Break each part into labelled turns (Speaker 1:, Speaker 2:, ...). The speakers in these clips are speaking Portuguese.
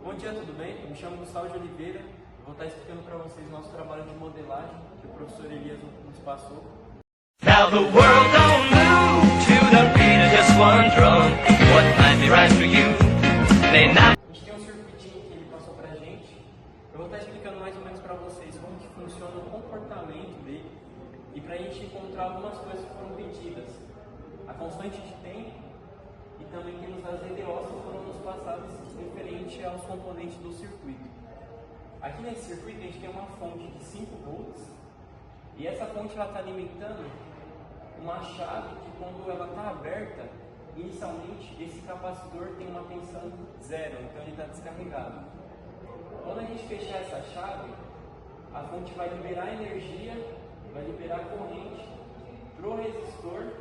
Speaker 1: Bom dia, tudo bem? Me chamo Gustavo de Oliveira. Vou estar explicando para vocês nosso trabalho de modelagem que o professor Elias nos passou.
Speaker 2: Now the world don't move to the beat of just one drum. What might be right for you may not.
Speaker 1: A gente tem um circuitinho que ele passou para a gente. Eu vou estar explicando mais ou menos para vocês como que funciona o comportamento dele e para a gente encontrar algumas coisas que foram pedidas. A constante de tempo e também temos as EDOs que foram nos passadas referente aos componentes do circuito. Aqui nesse circuito a gente tem uma fonte de 5 volts e essa fonte está alimentando uma chave que, quando ela está aberta, inicialmente esse capacitor tem uma tensão zero, então ele está descarregado. Quando a gente fechar essa chave, a fonte vai liberar energia, vai liberar corrente para o resistor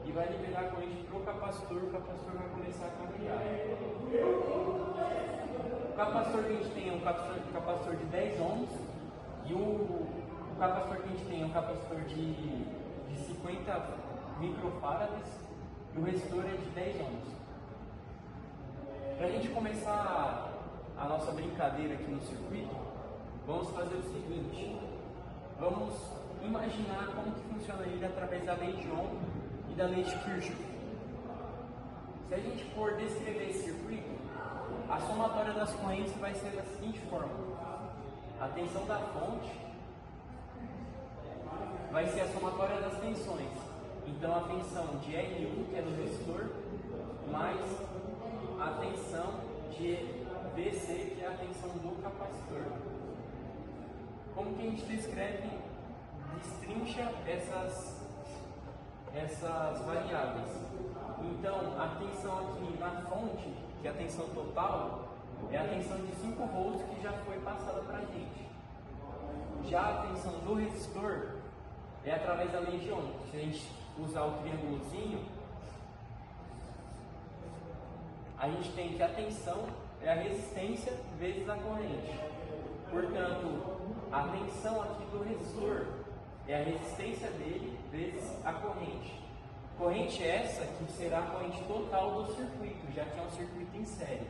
Speaker 1: e vai liberar corrente para o capacitor vai começar a carregar. O capacitor que a gente tem é um capacitor de 10 ohms e o capacitor que a gente tem é um capacitor de 50 microfarads e o resistor é de 10 ohms. Para a gente começar a nossa brincadeira aqui no circuito, vamos fazer o seguinte: vamos imaginar como que funciona ele através da lei de Ohm e da lei de Kirchhoff. Se a gente for descrever esse circuito, a somatória das correntes vai ser da seguinte forma: a tensão da fonte vai ser a somatória das tensões. Então a tensão de R1, que é do resistor, mais a tensão de VC, que é a tensão do capacitor. Como que a gente destrincha essas variáveis? Então a tensão aqui na fonte, que é a tensão total, é a tensão de 5 volts que já foi passada para a gente. Já a tensão do resistor é através da lei de Ohm. Se a gente usar o triângulozinho, a gente tem que a tensão é a resistência vezes a corrente. Portanto, a tensão aqui do resistor é a resistência dele vezes a corrente. Corrente essa que será a corrente total do circuito, já que é um circuito em série.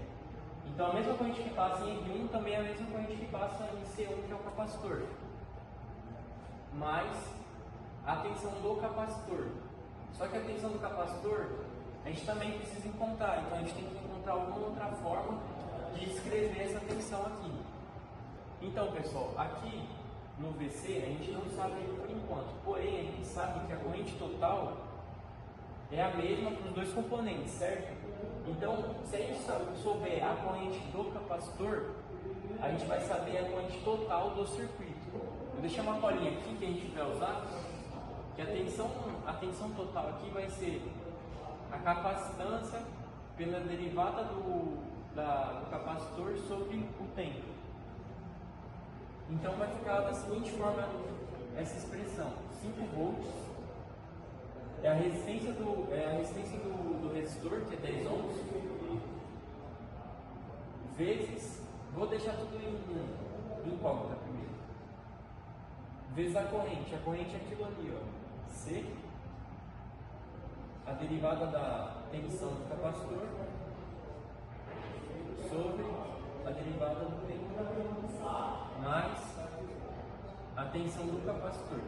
Speaker 1: Então a mesma corrente que passa em R1 também é a mesma corrente que passa em C1, que é o capacitor. Mais a tensão do capacitor. Só que a tensão do capacitor a gente também precisa encontrar, então a gente tem que encontrar alguma outra forma de escrever essa tensão aqui. Então, pessoal, aqui no VC a gente não sabe por enquanto, porém a gente sabe que a corrente total é a mesma para os dois componentes, certo? Então, se a gente souber a corrente do capacitor, a gente vai saber a corrente total do circuito. Eu deixei uma colinha aqui que a gente vai usar, que a tensão total aqui vai ser a capacitância pela derivada do capacitor sobre o tempo. Então vai ficar da seguinte forma essa expressão: 5 volts é a resistência do resistor, que é 10 ohms, vezes, vou deixar tudo em incógnita primeiro, vezes a corrente é aquilo ali, ó. C, a derivada da tensão do capacitor sobre a derivada do tempo, mais a tensão do capacitor.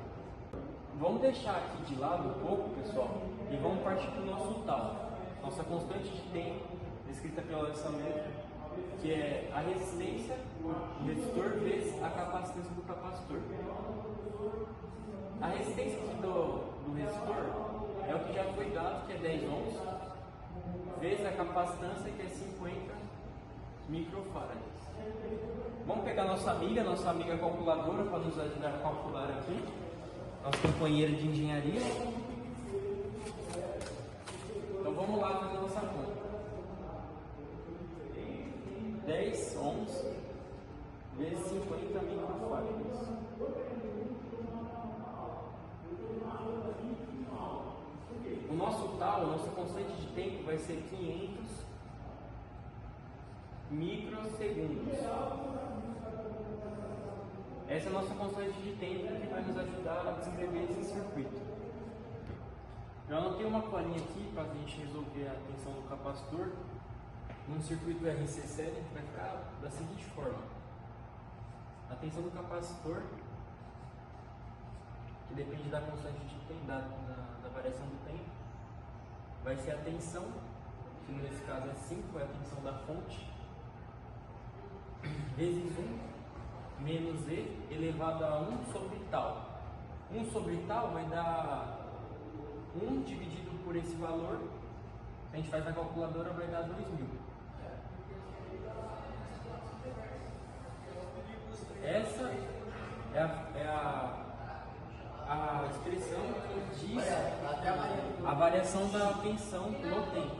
Speaker 1: Vamos deixar aqui de lado um pouco, pessoal, e vamos partir para o nosso tal, nossa constante de tempo, descrita pela essa letra, que é a resistência do resistor vezes a capacitância do capacitor. A resistência do resistor é o que já foi dado, que é 10 ohms, vezes a capacitância, que é 50 microfarads. Vamos pegar nossa amiga calculadora, para nos ajudar a calcular aqui, nossa companheira de engenharia. Então vamos lá fazer a nossa conta. 10 ohms vezes 50 microfarads. O nosso tal, a nossa constante de tempo vai ser 500 microsegundos. Essa é a nossa constante de tempo que vai nos ajudar a descrever esse circuito. Eu anotei uma colinha aqui para a gente resolver a tensão do capacitor. num circuito RC7 vai ficar da seguinte forma: a tensão do capacitor, que depende da constante de tempo, da variação do tempo, vai ser a tensão, que nesse caso é 5, é a tensão da fonte, vezes 1 menos E elevado a 1 sobre tal. 1 sobre tal vai dar 1 dividido por esse valor, a gente faz na calculadora, vai dar 2000. Essa é a expressão que diz a variação da tensão no tempo.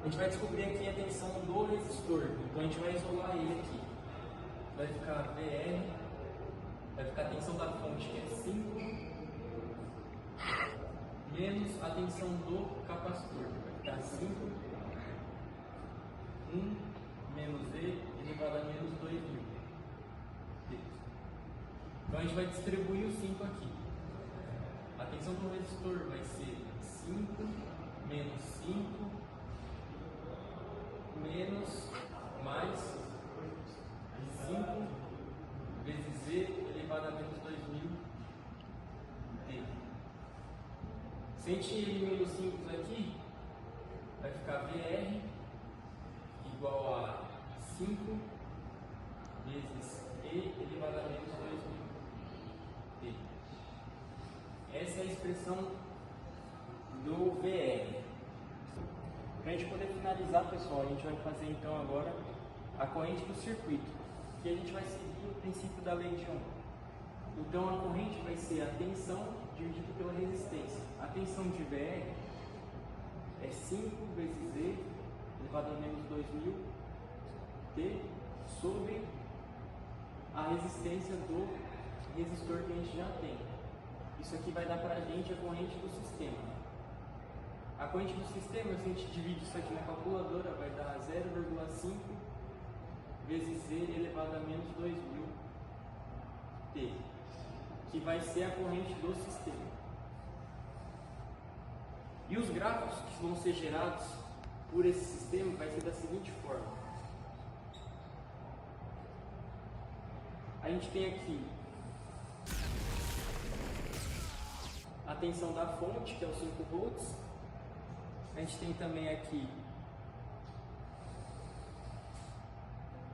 Speaker 1: A gente vai descobrir aqui a tensão do resistor, então a gente vai isolar ele aqui. Vai ficar VR, vai ficar a tensão da fonte, que é 5, menos a tensão do capacitor, vai ficar 5, 1 menos E elevado a menos 2000. Então a gente vai distribuir o 5 aqui. A tensão do resistor vai ser 5 menos 5 menos mais 5 vezes E elevado a menos 2000 T. Se a gente eliminar os 5 aqui, vai ficar VR igual a 5 vezes E elevado a menos 2000 T. Essa é a expressão do VR. Para a gente poder finalizar, pessoal, a gente vai fazer então agora a corrente do circuito, que a gente vai seguir o princípio da lei de Ohm. Então a corrente vai ser a tensão dividido pela resistência. A tensão de VR é 5 vezes E elevado a menos 2000 T sobre a resistência do resistor que a gente já tem. Isso aqui vai dar para a gente a corrente do sistema. A corrente do sistema, se a gente divide isso aqui na calculadora, vai dar 0,5 vezes E elevado a menos 2000 T, que vai ser a corrente do sistema. E os gráficos que vão ser gerados por esse sistema vai ser da seguinte forma. A gente tem aqui a tensão da fonte, que é o 5 volts. A gente tem também aqui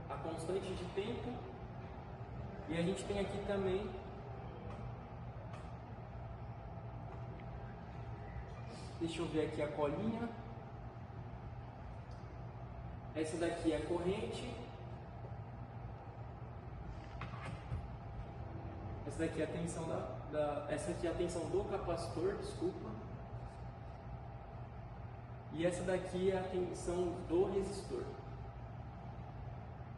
Speaker 1: a constante de tempo. E a gente tem aqui também deixa eu ver aqui a colinha. Essa daqui é a corrente. Essa daqui é a tensão essa aqui é a tensão do capacitor, desculpa. E essa daqui é a tensão do resistor.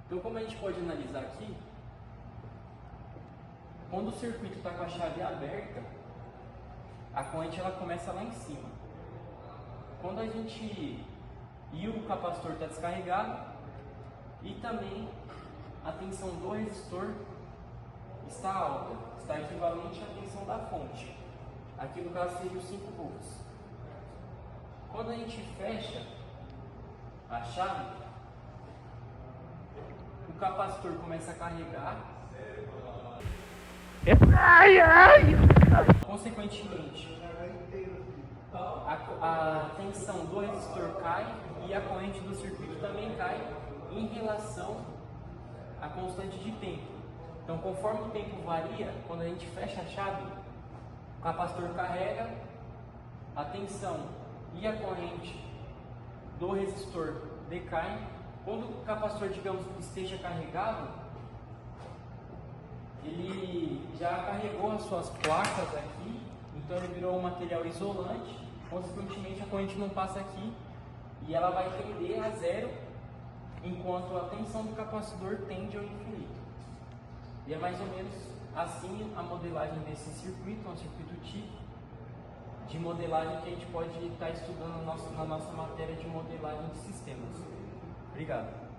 Speaker 1: Então, como a gente pode analisar aqui, quando o circuito está com a chave aberta, a corrente ela começa lá em cima. Quando a gente e o capacitor está descarregado, e também a tensão do resistor está alta, está equivalente à tensão da fonte. Aqui no caso seria os 5 volts. Quando a gente fecha a chave, o capacitor começa a carregar. Consequentemente, a tensão do resistor cai e a corrente do circuito também cai em relação à constante de tempo. Então, conforme o tempo varia, quando a gente fecha a chave, o capacitor carrega, a tensão e a corrente do resistor decai. Quando o capacitor, digamos, esteja carregado, ele já carregou as suas placas aqui, então ele virou um material isolante, consequentemente a corrente não passa aqui e ela vai tender a zero, enquanto a tensão do capacitor tende ao infinito. E é mais ou menos assim a modelagem desse circuito, um circuito típico de modelagem que a gente pode estar estudando na nossa matéria de modelagem de sistemas. Obrigado.